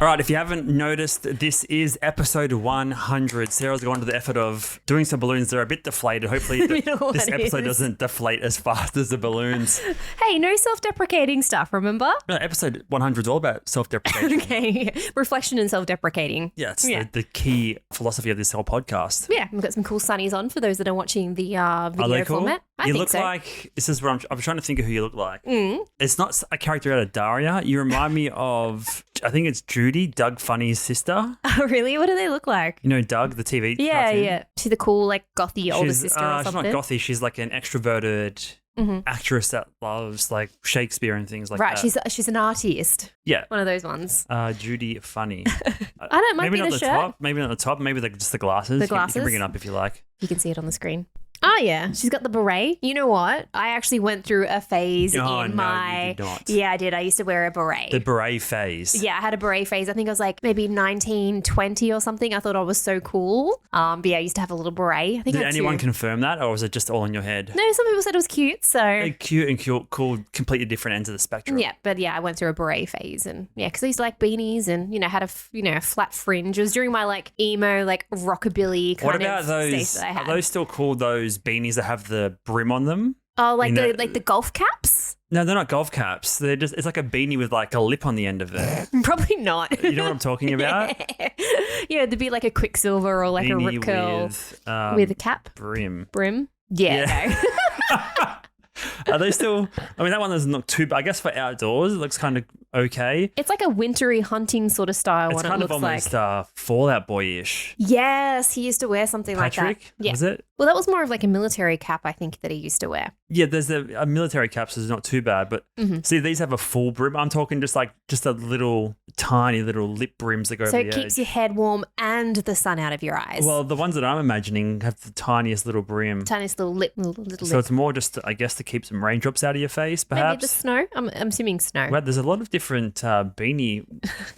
All right, if you haven't noticed, this is episode 100. Sarah's gone to the effort of doing some balloons. They're a bit deflated. Hopefully this episode doesn't deflate as fast as the balloons. Hey, no self-deprecating stuff, remember? No, episode 100 is all about self-deprecation. Okay, reflection and self-deprecating. Yeah, it's the key philosophy of this whole podcast. Yeah, we've got some cool sunnies on for those that are watching the video cool? format. I think so. Like, this is what I'm trying to think of who you look like. It's not a character out of Daria. You remind me of, I think it's Judy, Doug Funny's sister. Oh, really? What do they look like? You know Doug, the TV Yeah, cartoon? yeah. She's the cool, like, gothy older sister or something. She's not gothy. She's like an extroverted actress that loves like Shakespeare and things like that. Right, she's an artist. Yeah. One of those ones. Judy Funny. I don't might maybe be not the the shirt. top. Maybe not the top. Maybe just the glasses. The glasses? You can bring it up if you like. You can see it on the screen. Oh, yeah. She's got the beret. You know what? I actually went through a phase You did not. Yeah, I did. I used to wear a beret. The beret phase. Yeah, I had a beret phase. I think I was like maybe 19, 20 or something. I thought I was so cool. But yeah, I used to have a little beret. I think Did I had anyone two. confirm that, or was it just all in your head? No, some people said it was cute. So Cute and cool, completely different ends of the spectrum. yeah, but yeah, I went through a beret phase, and yeah, because I used to like beanies, and had a flat fringe. It was during my like emo, like rockabilly kind What about of those? stage that I had. Are those still called those beanies that have the brim on them? Oh, like You know- the golf caps? No, they're not golf caps. It's like a beanie with like a lip on the end of it. Probably not. You know what I'm talking about? Yeah, there'd be like a Quicksilver or like a Beanie Rip Curl with with a cap brim. brim. Yeah. No. Are they still? I mean, that one doesn't look too. I guess for outdoors, it looks kind of okay. It's like a wintry hunting sort of style It's one. kind It of looks almost like. Fallout Boy-ish. Yes, he used to wear something like Patrick, that. Yeah. was it? Well, that was more of like a military cap, I think, that he used to wear. Yeah, there's a military caps is not too bad, but see, these have a full brim. I'm talking just a little tiny little lip brims that go So over it the keeps edge. your head warm and the sun out of your eyes. Well, the ones that I'm imagining have the tiniest little brim. tiniest little lip, little So lip. it's more just, I guess, to keep some raindrops out of your face, Maybe perhaps. the snow. I'm assuming snow. Well, there's a lot of different beanie.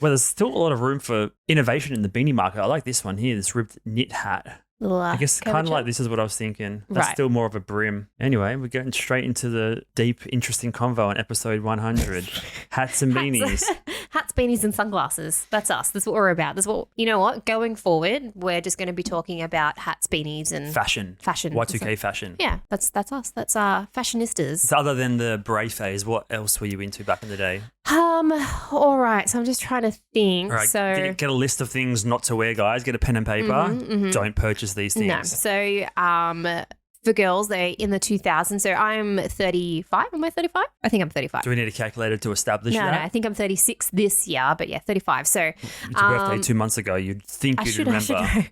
Well, there's still a lot of room for innovation in the beanie market. I like this one here, this ribbed knit hat. Little, I guess kind of curvature. like this is what I was thinking. That's Right. still more of a brim. Anyway, we're getting straight into the deep, interesting convo on episode 100. Hats and beanies. Hats, beanies, and sunglasses. That's us. That's what we're about. That's what, you know what? Going forward, we're just going to be talking about hats, beanies, and Fashion. fashion. Y2K fashion. Yeah, that's us. That's fashionistas. So other than the beret phase, what else were you into back in the day? All right. So I'm just trying to think. All right, So get a list of things not to wear, guys. Get a pen and paper. Don't purchase these things. no. So for girls, they're in the 2000s. So I'm 35. Am I 35? I think I'm 35. Do we need a calculator to establish No, that? I think I'm 36 this year, but yeah, 35. So It's your birthday 2 months ago. You'd think you'd remember. I should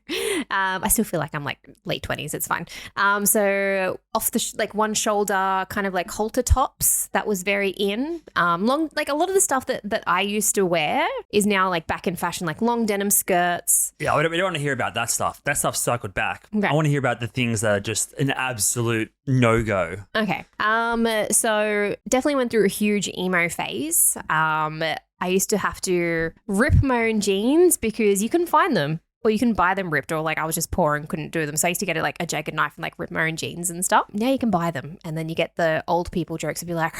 know. I still feel like I'm like late 20s. It's fine. So off the like one shoulder, kind of like halter tops. That was very in. Long, like a lot of the stuff that I used to wear is now like back in fashion, like long denim skirts. Yeah, we don't want to hear about that stuff. That stuff's cycled back. Right. I want to hear about the things that are just an absolute no-go. Okay. So definitely went through a huge emo phase. I used to have to rip my own jeans because you couldn't find them. Or you can buy them ripped, or like I was just poor and couldn't do them. So I used to get like a jagged knife and like rip my own jeans and stuff. Now you can buy them, and then you get the old people jokes and be like,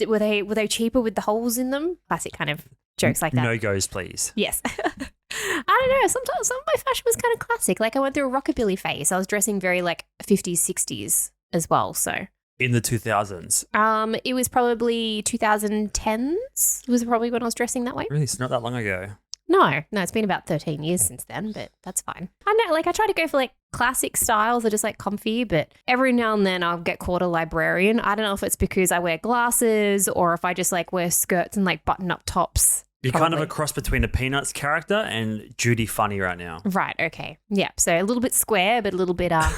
were they cheaper with the holes in them? Classic kind of jokes like that. No-goes, please. Yes. I don't know. Sometimes some of my fashion was kind of classic. Like I went through a rockabilly phase. I was dressing very like 50s, 60s as well. So In the 2000s. it was probably 2010s. Was probably when I was dressing that way. Really, it's not that long ago. No, it's been about 13 years since then, but that's fine. I know, like I try to go for like classic styles that are just like comfy, but every now and then I'll get called a librarian. I don't know if it's because I wear glasses or if I just like wear skirts and like button up tops. You're kind of Probably. a cross between a Peanuts character and Judy Funny right now. Right, okay. Yeah, so a little bit square, but a little bit a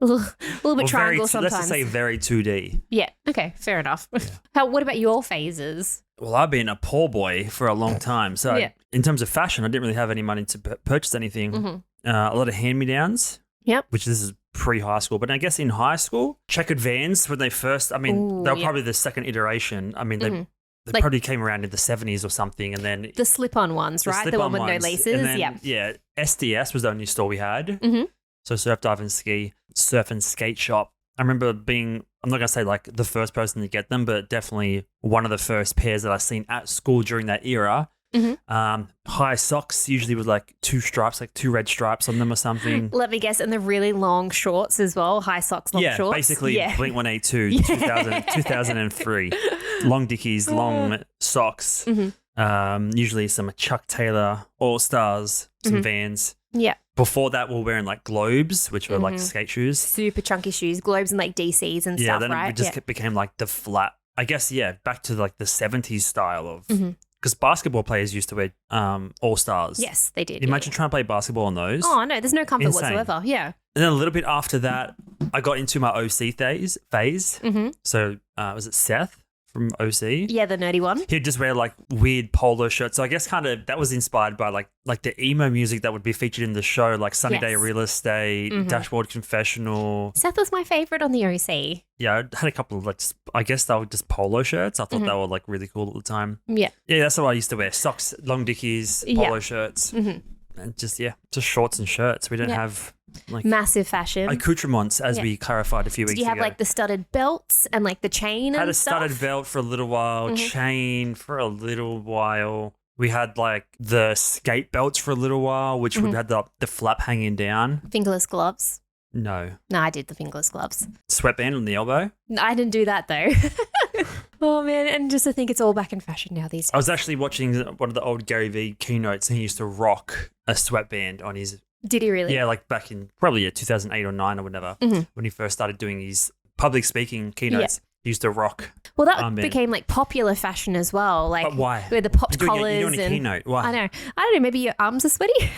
little bit triangle sometimes. Let's just say very 2D. Yeah, okay, fair enough. What about your phases? Well, I've been a poor boy for a long time. So Yeah. in terms of fashion, I didn't really have any money to purchase anything. A lot of hand-me-downs. Yep. Which this is pre-high school. But I guess in high school, checkered Vans when they first, I mean, Ooh, they were yeah. probably the second iteration. I mean, they Like- probably came around in the 70s or something. And then The slip-on ones, right? The one slip-on with no ones. laces. And then, Yeah. yeah, SDS was the only store we had. Mhm. So surf, dive and ski, surf and skate shop. I remember being, I'm not going to say like the first person to get them, but definitely one of the first pairs that I seen at school during that era. High socks, usually with like 2 stripes, like 2 red stripes on them or something. Let me guess, and the really long shorts as well, high socks, long shorts. Basically Blink 182, 2003. Long dickies, long socks. Usually some Chuck Taylor All-Stars, some Vans. Yeah. Before that, we were wearing like Globes, which were like skate shoes. Super chunky shoes, Globes and like DCs and stuff, then right? it just became like the flat, I guess, back to like the 70s style of, because basketball players used to wear All-Stars. Yes, they did. Imagine trying to play basketball on those. Oh, no, there's no comfort whatsoever. Yeah. And then a little bit after that, I got into my OC phase. So was it Seth from OC? Yeah, the nerdy one. He'd just wear like weird polo shirts. So I guess kind of that was inspired by like the emo music that would be featured in the show, like Sunny Day Real Estate, Dashboard Confessional. Seth was my favorite on the OC. Yeah, I had a couple of like, I guess they were just polo shirts. I thought they were like really cool at the time. Yeah. Yeah, that's what I used to wear. Socks, long dickies, polo shirts. And just shorts and shirts. We don't have like massive fashion accoutrements, as we clarified a few weeks ago. Did you have like the studded belts and like the chain had and a studded belt for a little while, chain for a little while. We had like the skate belts for a little while, which would have the flap hanging down. Fingerless gloves. No, I did the fingerless gloves. Sweatband on the elbow. No, I didn't do that though. Oh man, and just to think it's all back in fashion now these days. I was actually watching one of the old Gary Vee keynotes, and he used to rock a sweatband on his. Did he really? Yeah, like back in probably 2008 or 9 or whatever, when he first started doing his public speaking keynotes. He used to rock. Well, that became like popular fashion as well. Like, but why? With the popped collars. You're doing a keynote. Why? I don't know. Maybe your arms are sweaty.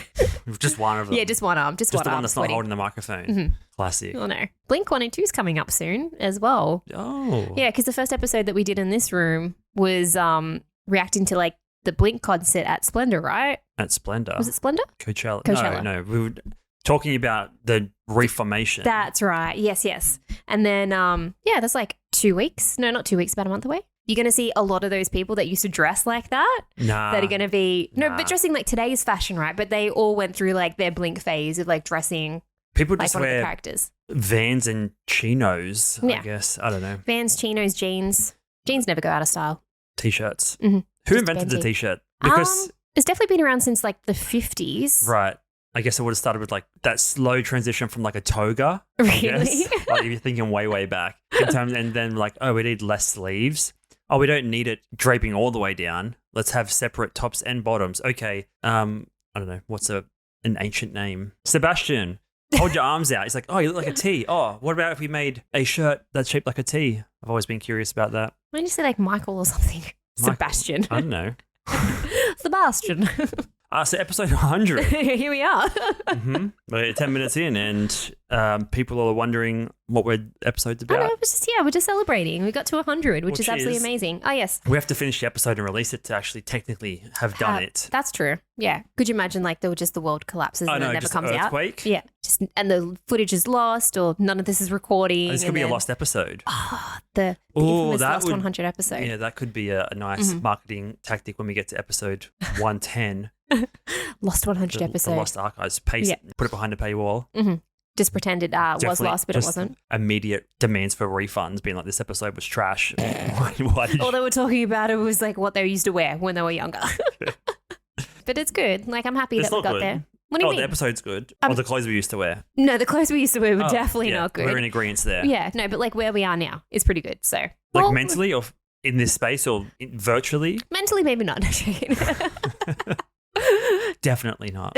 Just one of them. Yeah, just one arm. Just one the arm one that's sweaty. not holding the microphone. Classic. Oh no. Blink 182 is coming up soon as well. Oh. Yeah, because the first episode that we did in this room was reacting to like the Blink concert at Splendor, right? At Splendor. Was it Splendor? Coachella. No. We were talking about the reformation. That's right. Yes. And then, that's like 2 weeks. No, not 2 weeks, about a month away. You're going to see a lot of those people that used to dress like that. That are going to be, but dressing like today's fashion, right? But they all went through like their Blink phase of like dressing people like just one of wear the characters. Vans and chinos, I guess. I don't know. Vans, chinos, jeans. Jeans never go out of style. T-shirts. Mm-hmm. Who invented the T-shirt? Because it's definitely been around since like the 50s. Right. I guess it would have started with like that slow transition from like a toga. Really? Like if you're thinking way back in terms, and then like, oh, we need less sleeves. Oh, we don't need it draping all the way down. Let's have separate tops and bottoms. Okay. I don't know. What's an ancient name? Sebastian. Hold your arms out. He's like, oh, you look like a T. Oh, what about if we made a shirt that's shaped like a T? I've always been curious about that. Why don't you say like Michael or something? Sebastian. I don't know. Sebastian. So episode 100. Here we are. We're 10 minutes in, and people are wondering what we're episode's about. I know, we're just celebrating. We got to 100, which is absolutely amazing. Oh, yes. We have to finish the episode and release it to actually technically have done it. That's true. Yeah. Could you imagine like the world collapses and it never comes earthquake? out? Yeah. And the footage is lost, or none of this is recording. This could be a lost episode. The infamous lost 100 episode. Yeah, that could be a nice marketing tactic when we get to episode 110. Lost 100 episode. The lost archives. Put it behind a paywall. Just pretend it was lost, but it wasn't. Immediate demands for refunds, being like, this episode was trash. Why did all they were talking about it was like what they used to wear when they were younger. But it's good. Like, I'm happy that we got there. What do you mean? The episode's good. Or the clothes we used to wear. No, the clothes we used to wear were definitely not good. We're in agreement there. Yeah, no, but like where we are now is pretty good. So, like mentally, or in this space, or virtually? Mentally, maybe not. Definitely not.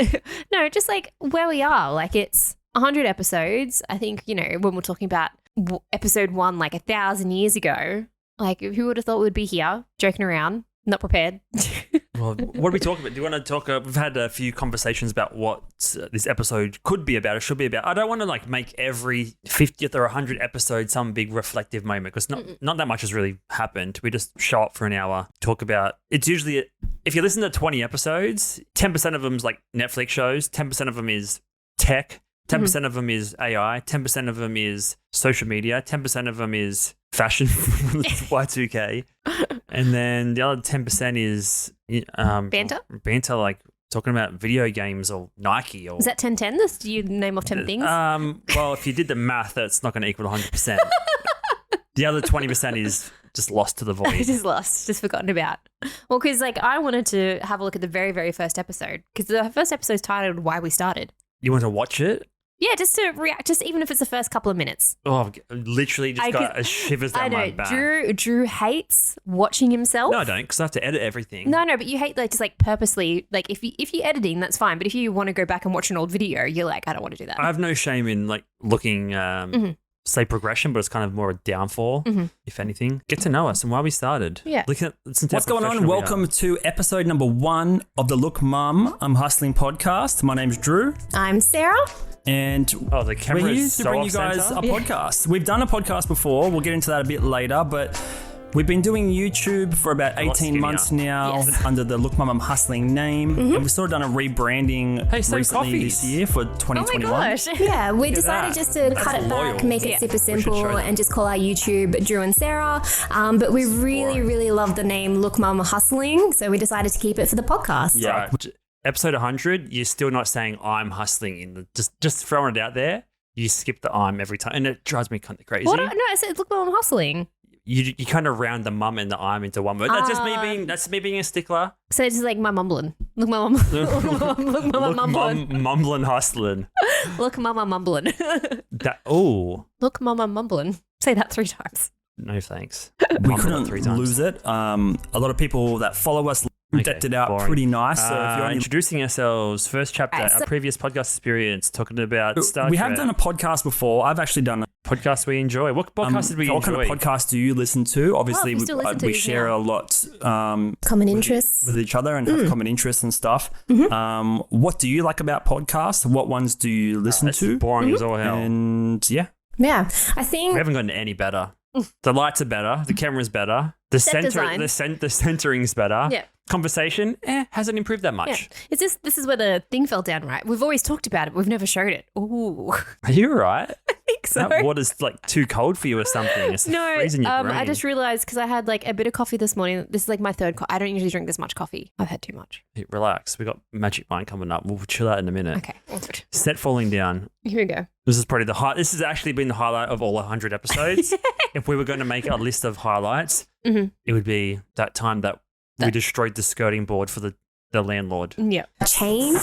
No, just like where we are. Like, it's 100 episodes. I think, when we're talking about episode 1, like 1,000 years ago, like who would have thought we'd be here joking around, not prepared? Well, what are we talking about? Do you want to talk? We've had a few conversations about what this episode could be about or should be about. I don't want to like make every 50th or 100 episode some big reflective moment, because not that much has really happened. We just show up for an hour, talk about. It's usually, if you listen to 20 episodes, 10% of them is like Netflix shows, 10% of them is tech, 10% of them is AI, 10% of them is social media, 10% of them is fashion, Y2K, and then the other 10% is banter, like talking about video games or Nike. Or is that 10-10? Do you name off 10 things? Well, if you did the math, that's not going to equal 100%. The other 20% is just lost to the void. Just lost, just forgotten about. Well, because like I wanted to have a look at the very, very first episode because the first episode's titled "Why We Started." You want to watch it? Yeah, just to react, just even if it's the first couple of minutes. Oh, I've literally just got a shivers down my back. Drew hates watching himself. No, I don't, because I have to edit everything. No, but you hate like just like purposely, like if you're editing, that's fine. But if you want to go back and watch an old video, you're like, I don't want to do that. I have no shame in like looking, say progression, but it's kind of more a downfall, if anything. Get to know us and why we started. Yeah. Listen to What's going on? Welcome to episode number 1 of the Look Mum, I'm Hustling podcast. My name's Drew. I'm Sarah. And the camera we're here is to so bring you guys off-center. a podcast. We've done a podcast before. We'll get into that a bit later, but we've been doing YouTube for about 18 months now under the Look Mum, I'm Hustling name. And we've sort of done a rebranding recently this year for 2021. Oh my gosh. Yeah, we decided just to cut it loyal. back, make it super simple, and just call our YouTube Drew and Sarah. But we really love the name Look Mum Hustling, so we decided to keep it for the podcast. Yeah. Episode 100, you're still not saying I'm hustling in the just throwing it out there. You skip the I'm every time, and it drives me kind of crazy. What? No, I said Look Mum, I'm hustling. You kind of round the mum and the I'm into one word. That's just me being a stickler. So it's just like my mumbling. Look, mama, look, mama, mumbling. Mumbling, hustling. Look, mama, mumbling. Look, mama, mumbling. Say that 3 times. No thanks. We Mumbling couldn't 3 times. lose it. A lot of people that follow us decked it out boring. pretty nice. So if you're introducing ourselves, first chapter, our previous podcast experience, talking about Star we Trek. have done a podcast before. I've actually done a podcast we enjoy. What podcast did we What enjoy? kind of podcast do you listen to? Obviously, we still listen to we these share now. a lot Common interests. with each other and have common interests and stuff. What do you like about podcasts? What ones do you listen That's to? boring as all hell. And yeah, Yeah, I We think haven't gotten any better. The lights are better. The camera's better. The design. the centering's better. Yeah. Conversation, hasn't improved that much. Yeah. It's just, this is where the thing fell down, right? We've always talked about it. We've never showed it. Ooh. Are you all right? I think so. That water's like too cold for you or something. It's No, freezing your brain. I just realized because I had like a bit of coffee this morning. This is like my 3rd I don't usually drink this much coffee. I've had too much. Hey, relax. We got Magic Mind coming up. We'll chill out in a minute. Okay. All good. Set falling down. Here we go. This is probably This has actually been the highlight of all 100 episodes. If we were going to make a list of highlights, it would be that time that we destroyed the skirting board for the landlord. Yeah. change.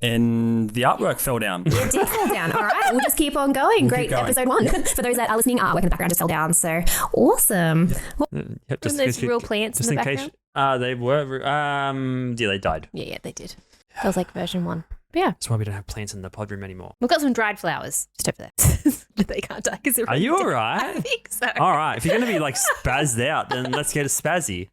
and the artwork fell down. It did fall down. All right, we'll just keep on going. Great, going. episode 1. For those that are listening, artwork in the background just fell down. So awesome. Yep, Wasn't those real plants in the background? They were. They died. Yeah, they did. That was like version 1. But yeah, That's why we don't have plants in the pod room anymore. we've got some dried flowers just over there. They can't die because Are you all I right? think so. All right. If you're going to be like spazzed out, then let's get a spazzy.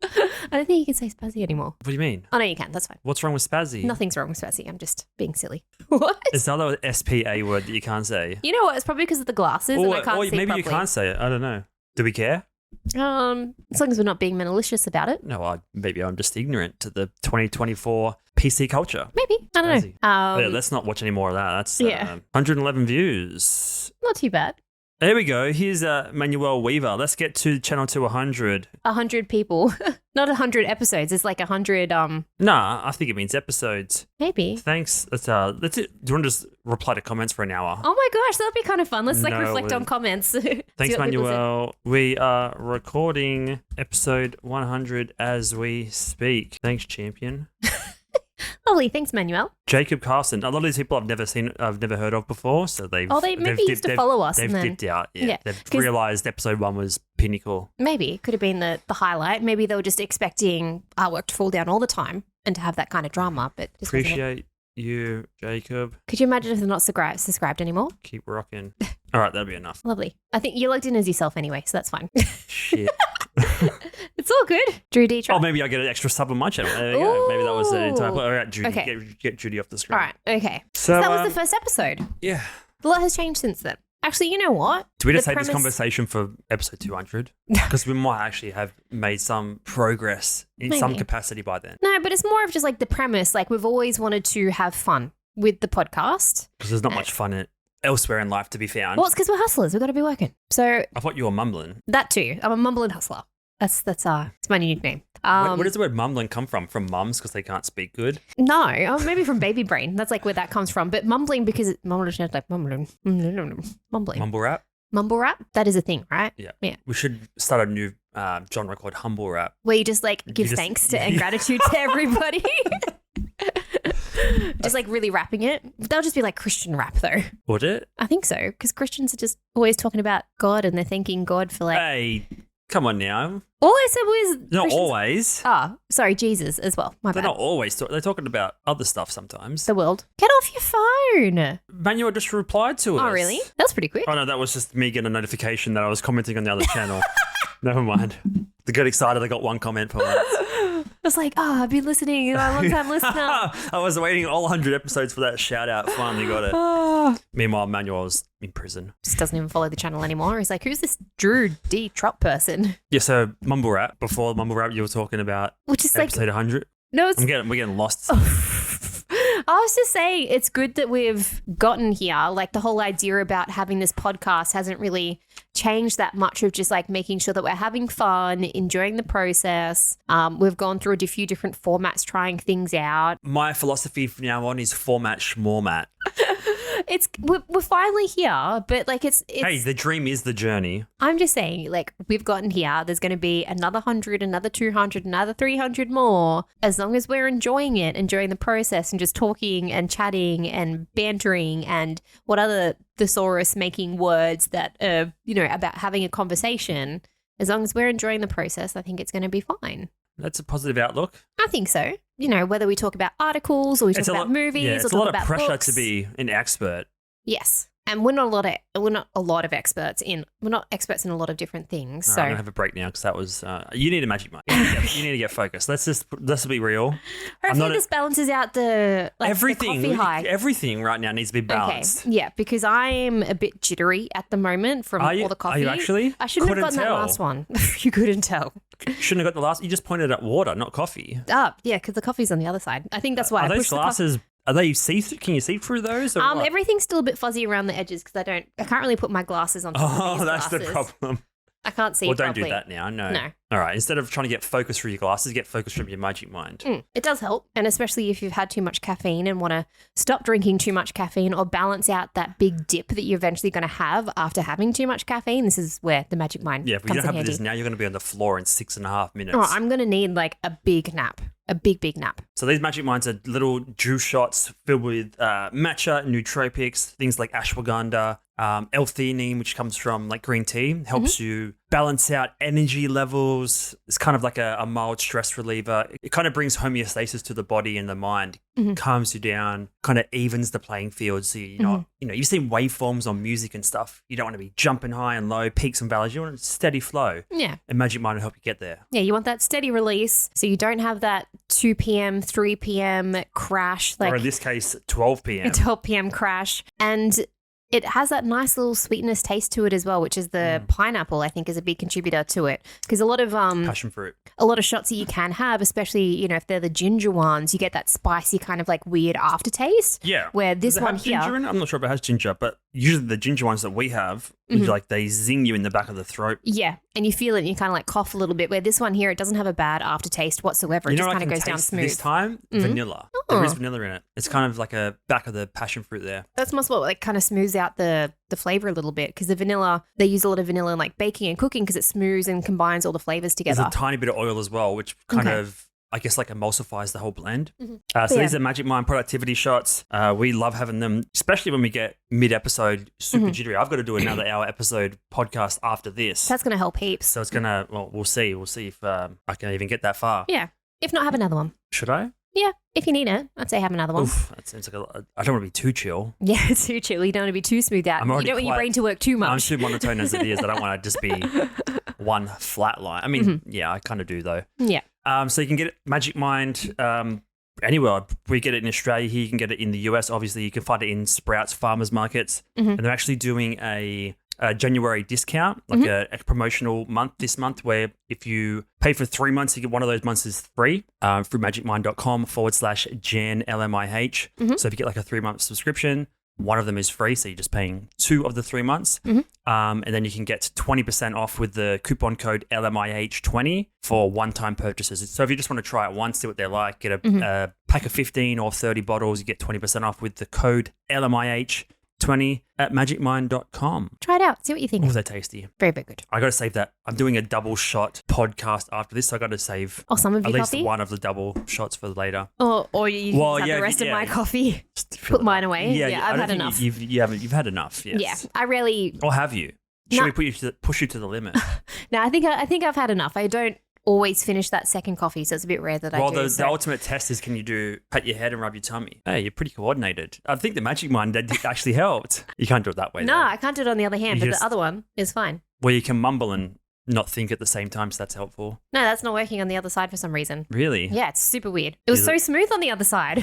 I don't think you can say spazzy anymore. What do you mean? Oh, no, you can. That's fine. What's wrong with spazzy? Nothing's wrong with spazzy. I'm just being silly. What? It's another SPA word that you can't say. You know what? It's probably because of the glasses and I can't see maybe properly. you can't say it. I don't know. Do we care? As long as we're not being malicious about it. No, maybe I'm just ignorant to the 2024 PC culture. Maybe. I don't Spazzy. know. Yeah, let's not watch any more of that. That's Yeah. 111 views. Not too bad. There we go. Here's Manuel Weaver. Let's get to channel to 100. 100 people. Not 100 episodes. It's like 100, Nah, I think it means episodes. maybe. Thanks. Let's it. Do you want to just reply to comments for an hour? Oh my gosh, that'd be kind of fun. Let's like No, reflect on we- comments. See Thanks, what people said. Manuel. We are recording episode 100 as we speak. Thanks, champion. Lovely. Thanks, Manuel. Jacob Carlson. A lot of these people I've never heard of before, so they've Maybe used to follow us They've and then. dipped out. Yeah, Yeah, they've 'cause- realized episode 1 was pinnacle. Maybe. It could have been the highlight. Maybe they were just expecting artwork to fall down all the time and to have that kind of drama. But just wasn't it. Appreciate you, Jacob. Could you imagine if they're not subscribed anymore? Keep rocking. All right, that'll be enough. Lovely. I think you logged in as yourself anyway, so that's fine. Shit. It's all good. Drew D. Oh, maybe I get an extra sub on my channel. There you go. Maybe that was the entire. Ooh. All right, Judy, Okay. get Judy off the screen. All right. Okay. So So that was the first episode. yeah. A lot has changed since then. Actually, you know what? Do we just The take this premise- conversation for episode 200? Because we might actually have made some progress in some Maybe. capacity by then. No, but it's more of just like the premise. Like we've always wanted to have fun with the podcast. Because there's not much fun elsewhere in life to be found. Well, it's because we're hustlers. We've got to be working. So I thought you were mumbling. that too. I'm a mumbling hustler. It's my new nickname. Where does the word mumbling come from? From mums because they can't speak good? No, maybe from baby brain. That's like where that comes from. But mumbling because mumbling sounds like mumbling. Mumbling. Mumble rap? Mumble rap? That is a thing, right? Yeah. Yeah. We should start a new genre called humble rap. Where you just like give thanks to and gratitude to everybody. Just like really rapping it. That'll just be like Christian rap though. Would it? I think so. Because Christians are just always talking about God and they're thanking God for like. Hey, come on now. All I said was. Not Christians- always. Oh, sorry, Jesus as well. My They're bad. not always. They're talking about other stuff sometimes. The world. Get off your phone. Manuel just replied to us. Oh, really? That was pretty quick. Oh, no, that was just me getting a notification that I was commenting on the other channel. Never mind. I got excited. I got one comment for once. I was like, I've been listening. You're a long-time listener. I was waiting all 100 episodes for that shout out. Finally got it. Meanwhile, Manuel was in prison. Just doesn't even follow the channel anymore. He's like, who's this Drew D. Trop person? Yeah, so Mumble Rap. Before Mumble Rap, you were talking about Which is like, episode 100. no, it's. We're getting lost. I was just saying, it's good that we've gotten here. Like the whole idea about having this podcast hasn't really changed that much of just like making sure that we're having fun, enjoying the process. We've gone through a few different formats, trying things out. My philosophy from now on is format schmormat. We're finally here, but like it's. Hey, the dream is the journey. I'm just saying, like, we've gotten here. There's going to be another 100, another 200, another 300 more. As long as we're enjoying it, enjoying the process and just talking and chatting and bantering and what other thesaurus making words that, about having a conversation. As long as we're enjoying the process, I think it's going to be fine. That's a positive outlook. I think so. Whether we talk about articles or we talk about movies or it's a lot talk of about pressure books. to be an expert. Yes. And we're not a lot of experts we're not experts in a lot of different things. All So right, I'm gonna have a break now because that was you need a magic mind. You need to get focused. Let's be real. hopefully this balances out the Everything, the coffee high. Everything right now needs to be balanced. Okay. Yeah, because I'm a bit jittery at the moment from all the coffee. Are you actually? I shouldn't have gotten that last one. You couldn't tell. Shouldn't have got the last. You just pointed at water, not coffee. Yeah, because the coffee's on the other side. I think that's why Are I those pushed glasses? Are they see through? Can you see through those? Or what? Everything's still a bit fuzzy around the edges because I can't really put my glasses on top of these that's glasses. the problem. I can't see Well, properly. don't do that now. No. No. All right. Instead of trying to get focus through your glasses, get focus from your magic mind. It does help. And especially if you've had too much caffeine and want to stop drinking too much caffeine or balance out that big dip that you're eventually going to have after having too much caffeine, this is where the magic mind Yeah, if you comes don't in have handy. this now, you're going to be on the floor in 6.5 minutes. Oh, I'm going to need like a big nap, a big nap. So these magic minds are little juice shots filled with matcha, nootropics, things like ashwagandha, L-theanine, which comes from like green tea, helps you balance out energy levels. It's kind of like a mild stress reliever. It kind of brings homeostasis to the body and the mind, calms you down, kind of evens the playing field. So you've seen waveforms on music and stuff. You don't want to be jumping high and low, peaks and valleys. You want a steady flow. Yeah. And Magic Mind will help you get there. Yeah, you want that steady release so you don't have that 2 p.m., 3 p.m. crash. Or in this case, 12 p.m. A 12 p.m. crash. And it has that nice little sweetness taste to it as well, which is the pineapple, I think, is a big contributor to it. Because a lot of Passion fruit. a lot of shots that you can have, especially, if they're the ginger ones, you get that spicy kind of like weird aftertaste. Yeah. Where this Does it one have here. ginger in it? I'm not sure if it has ginger, but usually the ginger ones that we have, like they zing you in the back of the throat. Yeah. And you feel it and you kind of like cough a little bit. Where this one here, it doesn't have a bad aftertaste whatsoever. It You know just what I kind of can goes down taste smooth. this time? Vanilla. There is vanilla in it. It's kind of like a back of the passion fruit there. That's must what like kind of smooths out the flavor a little bit because the vanilla, they use a lot of vanilla in like baking and cooking because it smooths and combines all the flavors together. There's a tiny bit of oil as well, which kind of, I guess, like emulsifies the whole blend. So these are Magic Mind productivity shots. We love having them, especially when we get mid-episode super jittery. I've got to do another hour episode podcast after this. That's going to help heaps. So it's going to, well, we'll see. We'll see if I can even get that far. Yeah. If not, have another one. Should I? Yeah. If you need it, I'd say have another one. Oof, that seems like I don't want to be too chill. Yeah, too chill. You don't want to be too smooth out. You don't want your brain to work too much. I'm too monotone as it is. I don't want to just be one flat line. I mean, yeah, I kind of do though. Yeah. So you can get Magic Mind anywhere. We get it in Australia here. You can get it in the US. Obviously, you can find it in Sprouts farmers markets. And they're actually doing a January discount, like a promotional month this month, where if you pay for 3 months, you get one of those months is free through magicmind.com/JanLMIH. So if you get like a 3-month subscription, one of them is free. So you're just paying 2 of the 3 months. And then you can get 20% off with the coupon code LMIH20 for one-time purchases. So if you just want to try it once, see what they're like, get a pack of 15 or 30 bottles, you get 20% off with the code LMIH. 20@magicmind.com. Try it out. See what you think. Oh, they're tasty. Very, very good. I got to save that. I'm doing a double shot podcast after this, so I got to save some of at your least coffee? one of the double shots for later. Or you can have the rest of my coffee. Put mine away. Yeah, I've had enough. You've had enough. Yes. Yeah, I rarely. Or have you? Should we push you to the limit? No, I think I've had enough. I don't always finish that second coffee, so it's a bit rare that I do. Well, the ultimate test is, can you pat your head and rub your tummy? Hey, you're pretty coordinated. I think the Magic Mind actually helped. You can't do it that way. No, though. I can't do it on the other hand, but the other one is fine. Well, you can mumble and not think at the same time, so that's helpful. No, that's not working on the other side for some reason. Really? Yeah, it's super weird. It was so smooth on the other side.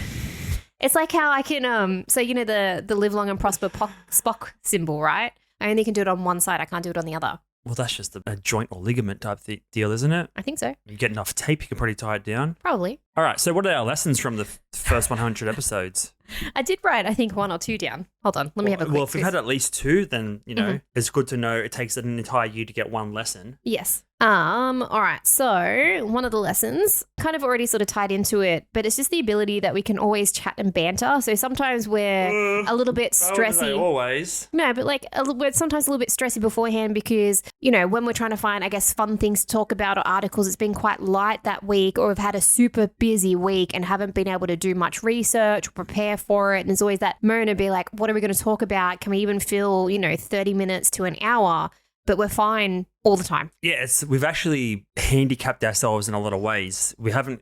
It's like how I can, so you know the live long and prosper Spock symbol, right? I only can do it on one side. I can't do it on the other. Well, that's just a joint or ligament type deal, isn't it? I think so. You get enough tape, you can probably tie it down. Probably. All right, so what are our lessons from the first 100 episodes? I did write, I think, 1 or 2 down. Hold on, let me have a quick. Well, if we've had at least 2, then, it's good to know it takes an entire year to get one lesson. Yes. All right. So one of the lessons kind of already sort of tied into it, but it's just the ability that we can always chat and banter. So sometimes we're a little bit stressy. Always. No, but we're sometimes a little bit stressy beforehand because, when we're trying to find, I guess, fun things to talk about or articles, it's been quite light that week, or we've had a super busy week and haven't been able to do much research or prepare for it. And there's always that moment to be like, what are we going to talk about? Can we even fill, 30 minutes to an hour? But we're fine all the time. Yes, we've actually handicapped ourselves in a lot of ways. We've had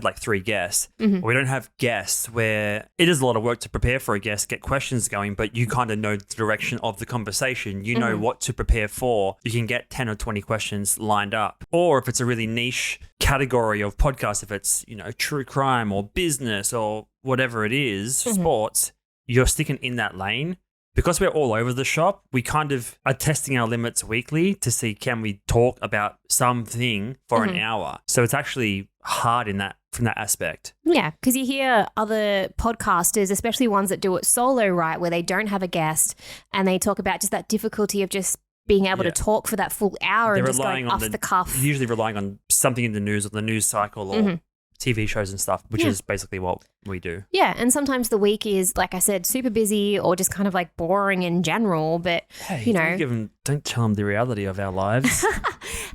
like 3 guests. Mm-hmm. We don't have guests where it is a lot of work to prepare for a guest, get questions going, but you kind of know the direction of the conversation. You know what to prepare for. You can get 10 or 20 questions lined up. Or if it's a really niche category of podcast, if it's, true crime or business or whatever it is, sports, you're sticking in that lane. Because we're all over the shop, we kind of are testing our limits weekly to see, can we talk about something for an hour? So it's actually hard from that aspect. Yeah, because you hear other podcasters, especially ones that do it solo, right, where they don't have a guest, and they talk about just that difficulty of just being able to talk for that full hour. They're and just going off the cuff. Usually relying on something in the news or the news cycle or TV shows and stuff, which is basically what we do. Yeah, and sometimes the week is, like I said, super busy or just kind of like boring in general, but, don't tell them the reality of our lives.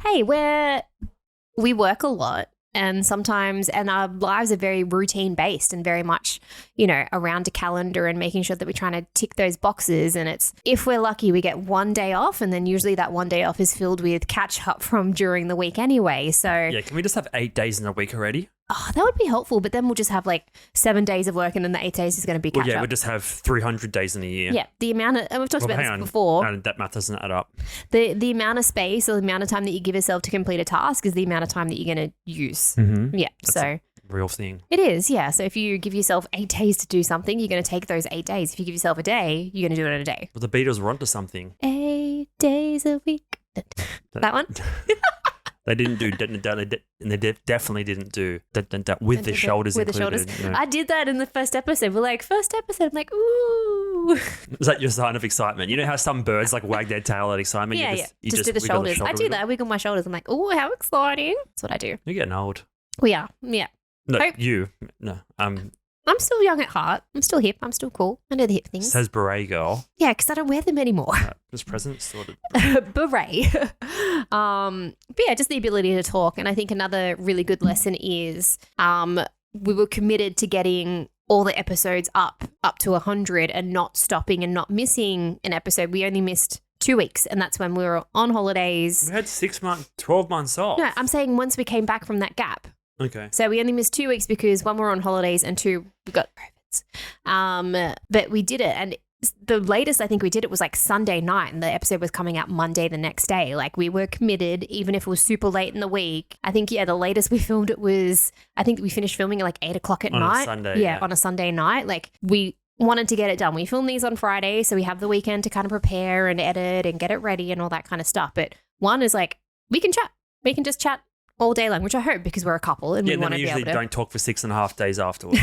Hey, we work a lot. And our lives are very routine based and very much, around a calendar and making sure that we're trying to tick those boxes. And it's, if we're lucky, we get one day off, and then usually that one day off is filled with catch up from during the week anyway. So yeah, can we just have 8 days in a week already? Oh, that would be helpful. But then we'll just have like 7 days of work, and then the 8 days is going to be catch up. We'll just have 300 days in a year. Yeah, the amount of, and we've talked about this before. No, that math doesn't add up. The amount of space or the amount of time that you give yourself to complete a task is the amount of time that you're going to use. Mm-hmm. Yeah, that's so a real thing. It is, yeah. So if you give yourself 8 days to do something, you're going to take those 8 days. If you give yourself a day, you're going to do it in a day. Well, the Beatles were onto something. 8 days a week. That one? They didn't do and they definitely didn't do with the shoulders included. I did that in the first episode. We're like, first episode, I'm like, ooh. Is that your sign of excitement? You know how some birds like wag their tail at excitement? Yeah, you just do the shoulders. I do that. I wiggle my shoulders. I'm like, ooh, how exciting. That's what I do. You're getting old. We are, yeah. No, you. No, I'm still young at heart. I'm still hip. I'm still cool. I know the hip things. Says beret girl. Yeah, because I don't wear them anymore. Just presents sort of. Beret. But yeah, just the ability to talk. And I think another really good lesson is we were committed to getting all the episodes up to 100 and not stopping and not missing an episode. We only missed 2 weeks, and that's when we were on holidays. We had 6 months, 12 months off. No, I'm saying once we came back from that gap. Okay. So we only missed 2 weeks because 1, we were on holidays, and 2, we got COVIDs. But we did it, and the latest I think we did it was like Sunday night, and the episode was coming out Monday the next day. Like, we were committed, even if it was super late in the week. I think, the latest we filmed it was, I think we finished filming at like 8 o'clock at night. On a Sunday. Yeah, on a Sunday night. Like, we wanted to get it done. We film these on Friday, so we have the weekend to kind of prepare and edit and get it ready and all that kind of stuff. But one is like, we can chat. We can just chat all day long, which I hope, because we're a couple and we want to be able to. Usually don't talk for 6.5 days afterwards.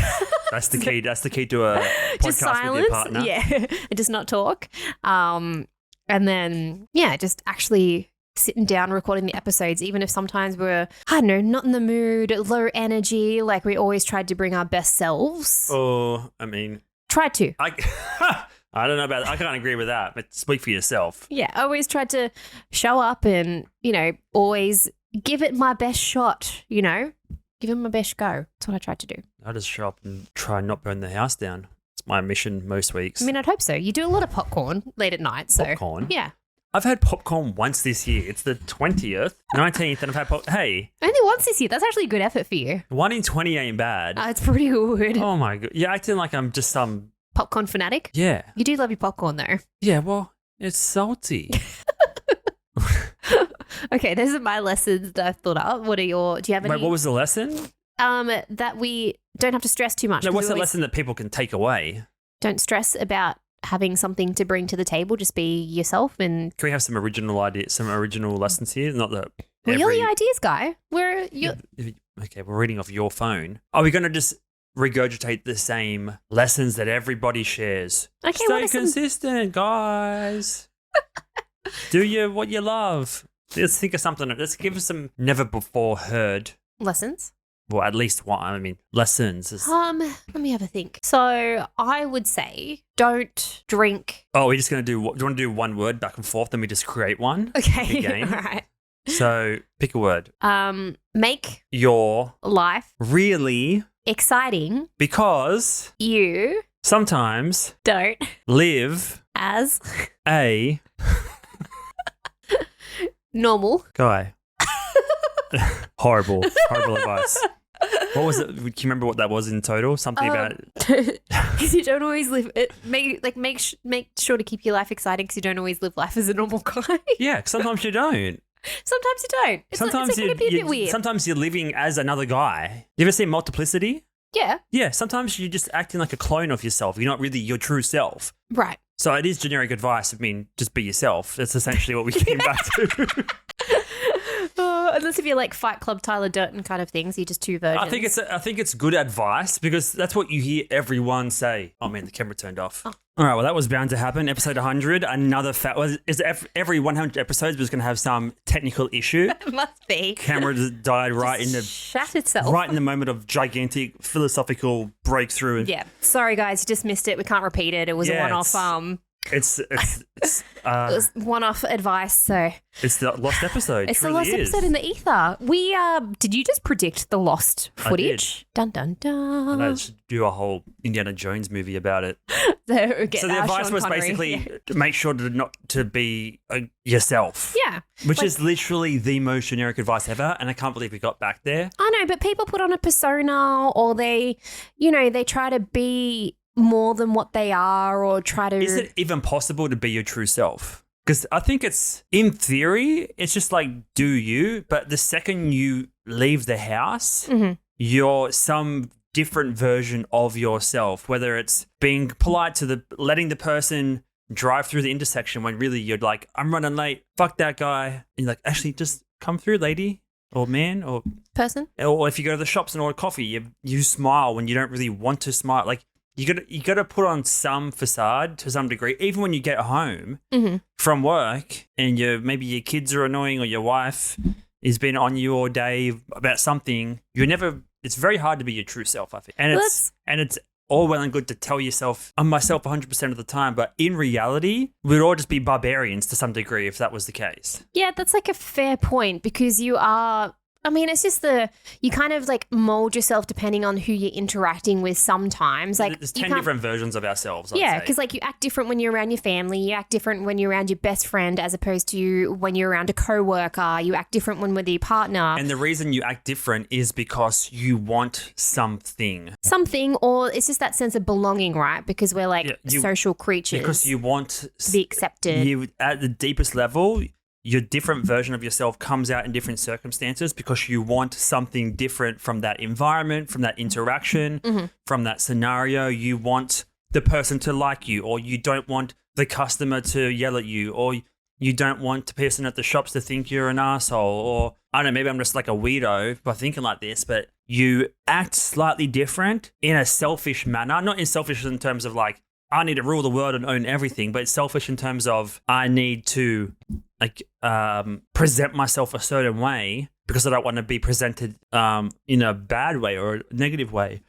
That's the key. That's the key to a podcast just silence, with your partner. Yeah, and just not talk. And then just actually sitting down, recording the episodes, even if sometimes we're, I don't know, not in the mood, low energy. Like, we always tried to bring our best selves. Oh, I mean, tried to. I don't know about I can't agree with that, but speak for yourself. Yeah, I always tried to show up and, always give it my best shot, Give it my best go. That's what I tried to do. I just show up and try and not burn the house down. It's my mission most weeks. I mean, I'd hope so. You do a lot of popcorn late at night, so. Popcorn? Yeah. I've had popcorn once this year. It's the 20th, 19th, and I've had Hey. Only once this year. That's actually a good effort for you. 1 in 20 ain't bad. It's pretty good. Oh my God. You're acting like I'm just some... Popcorn fanatic? Yeah. You do love your popcorn, though. Yeah, well, it's salty. Okay, those are my lessons that I've thought up. Do you have any? Wait, what was the lesson? That we don't have to stress too much. No, what's the lesson that people can take away? Don't stress about having something to bring to the table. Just be yourself. And can we have some original ideas, some original lessons here? Not that. Well, you're the ideas guy. Okay, we're reading off your phone. Are we going to just regurgitate the same lessons that everybody shares? Okay, stay consistent, guys. Do what you love. Let's think of something. Let's give us some never before heard lessons. Well, at least one. I mean, lessons. Let me have a think. So I would say don't drink. Oh, we're just going to do you want to do one word back and forth, then we just create one? Okay. All right. So pick a word. Make your life really exciting because you sometimes don't live as a normal guy. Horrible advice. What was it? Do you remember what that was in total? Something about because you don't always live it. Make sure to keep your life exciting because you don't always live life as a normal guy. Yeah, sometimes you don't. Sometimes you don't. It's going to be a bit weird. Sometimes you're living as another guy. You ever seen Multiplicity? Yeah. Yeah. Sometimes you're just acting like a clone of yourself. You're not really your true self. Right. So it is generic advice. I mean, just be yourself. That's essentially what we came back to. Unless if you're like Fight Club Tyler Durden kind of things, you're just two versions. I think it's good advice because that's what you hear everyone say. Oh man, the camera turned off. Oh. All right, well that was bound to happen. Episode 100, another every 100 episodes was going to have some technical issue. It must be. Camera died shat itself right in the moment of gigantic philosophical breakthrough. Yeah, sorry guys, you just missed it. We can't repeat it. It was a one-off. It was one-off advice, so it's the lost episode. It's the lost episode in the ether. We did you just predict the lost footage? Dun dun dun. I should do a whole Indiana Jones movie about it. So the advice Sean was Connery. basically to make sure not to be yourself. Yeah, which is literally the most generic advice ever, and I can't believe we got back there. I know, but people put on a persona, or they try to be more than what they are, or try to... Is it even possible to be your true self? Because I think in theory, it's just like, do you? But the second you leave the house, you're some different version of yourself, whether it's being polite to letting the person drive through the intersection when really you're like, I'm running late, fuck that guy. And you're like, actually, just come through, lady. Or man, or... Person. Or if you go to the shops and order coffee, you smile when you don't really want to smile. Like, you got to put on some facade to some degree, even when you get home from work and maybe your kids are annoying or your wife has been on you all day about something. It's very hard to be your true self, I think. And it's all well and good to tell yourself, I'm myself 100% of the time, but in reality, we'd all just be barbarians to some degree if that was the case. Yeah, that's like a fair point because you are... I mean, it's just you kind of like mold yourself depending on who you're interacting with sometimes. Like there's 10 different versions of ourselves. Yeah, because like you act different when you're around your family. You act different when you're around your best friend as opposed to when you're around a coworker. You act different when with your partner. And the reason you act different is because you want something. Something, or it's just that sense of belonging, right? Because we're like social creatures. Because you want to be accepted. At the deepest level, your different version of yourself comes out in different circumstances because you want something different from that environment, from that interaction, from that scenario. You want the person to like you, or you don't want the customer to yell at you, or you don't want the person at the shops to think you're an asshole, or I don't know, maybe I'm just like a weirdo by thinking like this, but you act slightly different in a selfish manner, not in selfish in terms of like, I need to rule the world and own everything, but it's selfish in terms of I need to present myself a certain way because I don't want to be presented in a bad way or a negative way.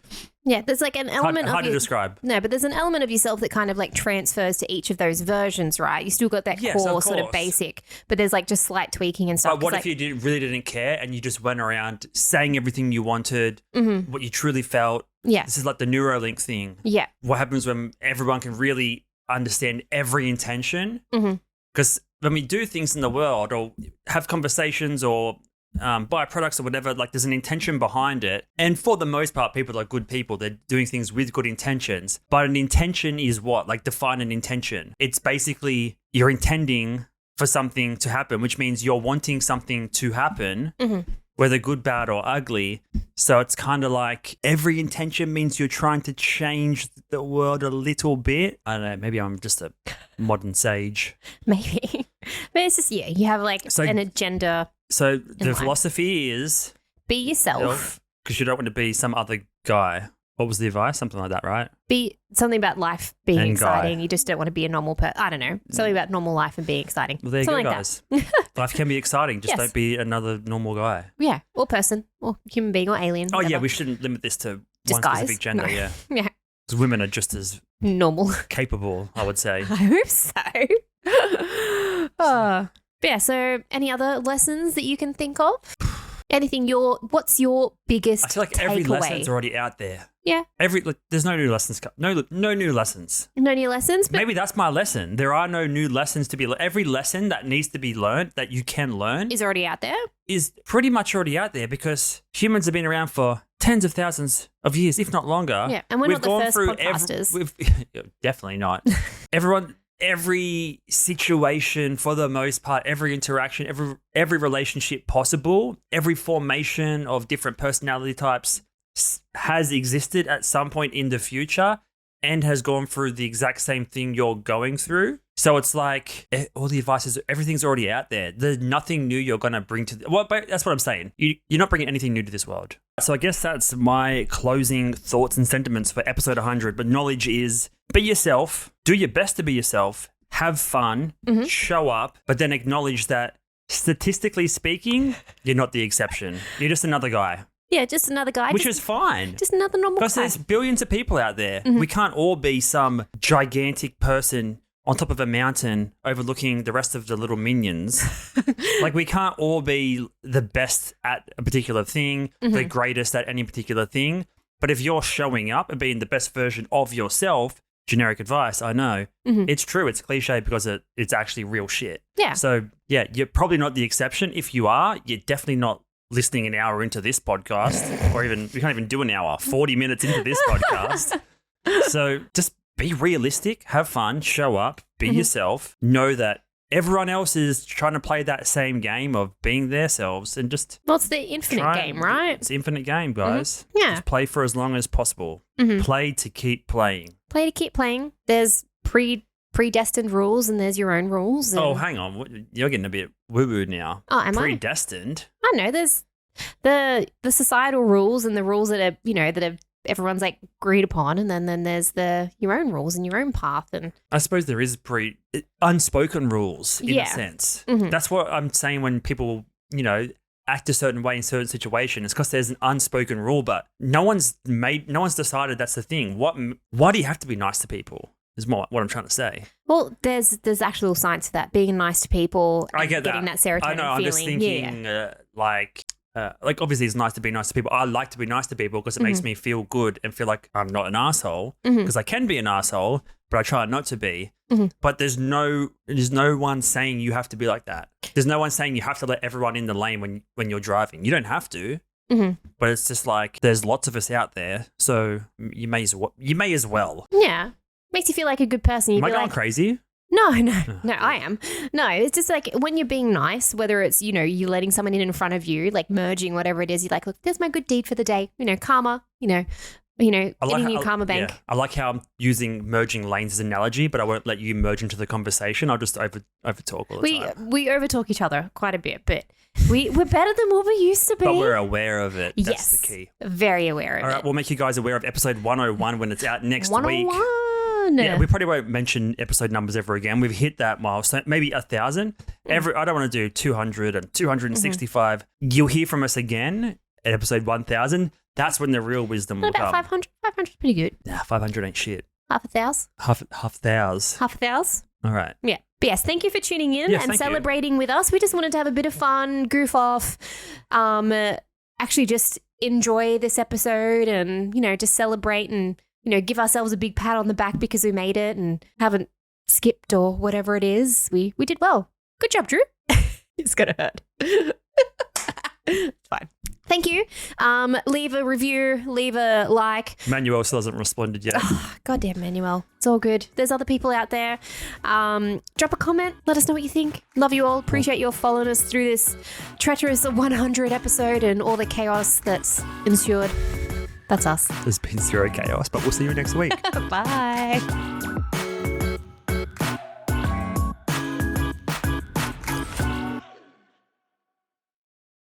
Yeah, there's like an element hard to describe. No, but there's an element of yourself that kind of like transfers to each of those versions, right? You still got that core sort of basic, but there's like just slight tweaking and stuff. But what if you really didn't care and you just went around saying everything you wanted, what you truly felt? Yeah. This is like the Neuralink thing. Yeah. What happens when everyone can really understand every intention? Because when we do things in the world or have conversations or buy products or whatever, like there's an intention behind it. And for the most part, people are good people. They're doing things with good intentions. But an intention is what? Like define an intention. It's basically you're intending for something to happen, which means you're wanting something to happen, whether good, bad, or ugly. So it's kind of like every intention means you're trying to change the world a little bit. I don't know. Maybe I'm just a modern sage. Maybe. But it's just, you have like an agenda. So the philosophy is be yourself. Because you don't want to be some other guy. What was the advice? Something like that, right? Be something about life being and exciting. guy. You just don't want to be a normal person. I don't know. Something about normal life and being exciting. Well, there you something go, like guys. Life can be exciting. Just don't be another normal guy. Yeah. Or person. Or human being or alien. Oh, whatever. yeah. We shouldn't limit this to just one guys. specific gender. No. Yeah. Yeah. Because women are just as normal. capable, I would say. I hope so. But yeah, so any other lessons that you can think of? Anything what's your biggest I feel like every lesson's already out there. Yeah. There's no new lessons. No new lessons. No new lessons? But maybe that's my lesson. There are no new lessons to be learned. Every lesson that needs to be learned, that you can learn, is already out there? Is pretty much already out there because humans have been around for tens of thousands of years, if not longer. Yeah, and we're not the first podcasters. Definitely not. Every situation, for the most part, every interaction, every relationship possible, every formation of different personality types has existed at some point in the future and has gone through the exact same thing you're going through. So it's like all the advice is everything's already out there. There's nothing new you're going to bring to but that's what I'm saying. You're not bringing anything new to this world. So I guess that's my closing thoughts and sentiments for episode 100. But knowledge is be yourself, do your best to be yourself, have fun, show up, but then acknowledge that statistically speaking, you're not the exception. You're just another guy. Yeah, just another guy. Which is fine. Just another normal guy. Because there's billions of people out there. We can't all be some gigantic person on top of a mountain overlooking the rest of the little minions. Like, we can't all be the best at a particular thing, the greatest at any particular thing. But if you're showing up and being the best version of yourself, generic advice, I know, it's true. It's cliche because it's actually real shit. Yeah. So, yeah, you're probably not the exception. If you are, you're definitely not listening an hour into this podcast, or even, we can't even do an hour, 40 minutes into this podcast. So just be realistic, have fun, show up, be yourself, know that everyone else is trying to play that same game of being themselves and just... Well, it's the infinite game, right? It's the infinite game, guys. Yeah. Just play for as long as possible. Play to keep playing. Play to keep playing. There's predestined rules and there's your own rules. Oh, hang on. You're getting a bit woo-woo now. Oh, am I? Predestined? I know. There's the societal rules and the rules that are, that are everyone's like agreed upon, and then there's your own rules and your own path. And I suppose there is unspoken rules in a sense. That's what I'm saying when people, act a certain way in certain situations. It's because there's an unspoken rule, but no one's decided that's the thing. Why do you have to be nice to people? Is more what I'm trying to say. Well, there's actual science to that. Being nice to people, I get getting that serotonin I know. I'm feeling. just thinking, like obviously it's nice to be nice to people. I like to be nice to people because it makes me feel good and feel like I'm not an asshole, because I can be an asshole, but I try not to be. But there's no one saying you have to be like that. There's no one saying you have to let everyone in the lane when you're driving. You don't have to. But it's just like there's lots of us out there, so you may as well. Yeah. Makes you feel like a good person. Am I going crazy? No, I am. No, it's just like when you're being nice, whether it's, you letting someone in front of you, like merging, whatever it is, you're like, look, there's my good deed for the day. Karma, getting your karma bank. Yeah, I like how I'm using merging lanes as an analogy, but I won't let you merge into the conversation. I'll just over talk all the time. We overtalk each other quite a bit, but we're better than what we used to be. But we're aware of it. That's the key. Very aware of it. All right, we'll make you guys aware of episode 101 when it's out next week. 101. on. Yeah, we probably won't mention episode numbers ever again. We've hit that milestone, maybe 1,000. I don't want to do 200 and 265. You'll hear from us again at episode 1,000. That's when the real wisdom will What about come. 500? 500 is pretty good. Nah, 500 ain't shit. Half a thousand? Half thous. Half a thousand? All right. Yeah. But yes, thank you for tuning in Yes, and thank you. celebrating with us. We just wanted to have a bit of fun, goof off, actually just enjoy this episode and, just celebrate and, give ourselves a big pat on the back because we made it and haven't skipped or whatever it is. We did well. Good job, Drew. It's going to hurt. It's fine. Thank you. Leave a review, leave a like. Manuel still hasn't responded yet. Goddamn, Manuel. It's all good. There's other people out there. Drop a comment. Let us know what you think. Love you all. Appreciate your following us through this treacherous 100 episode and all the chaos that's ensued. That's us. There's been zero chaos, but we'll see you next week. Bye.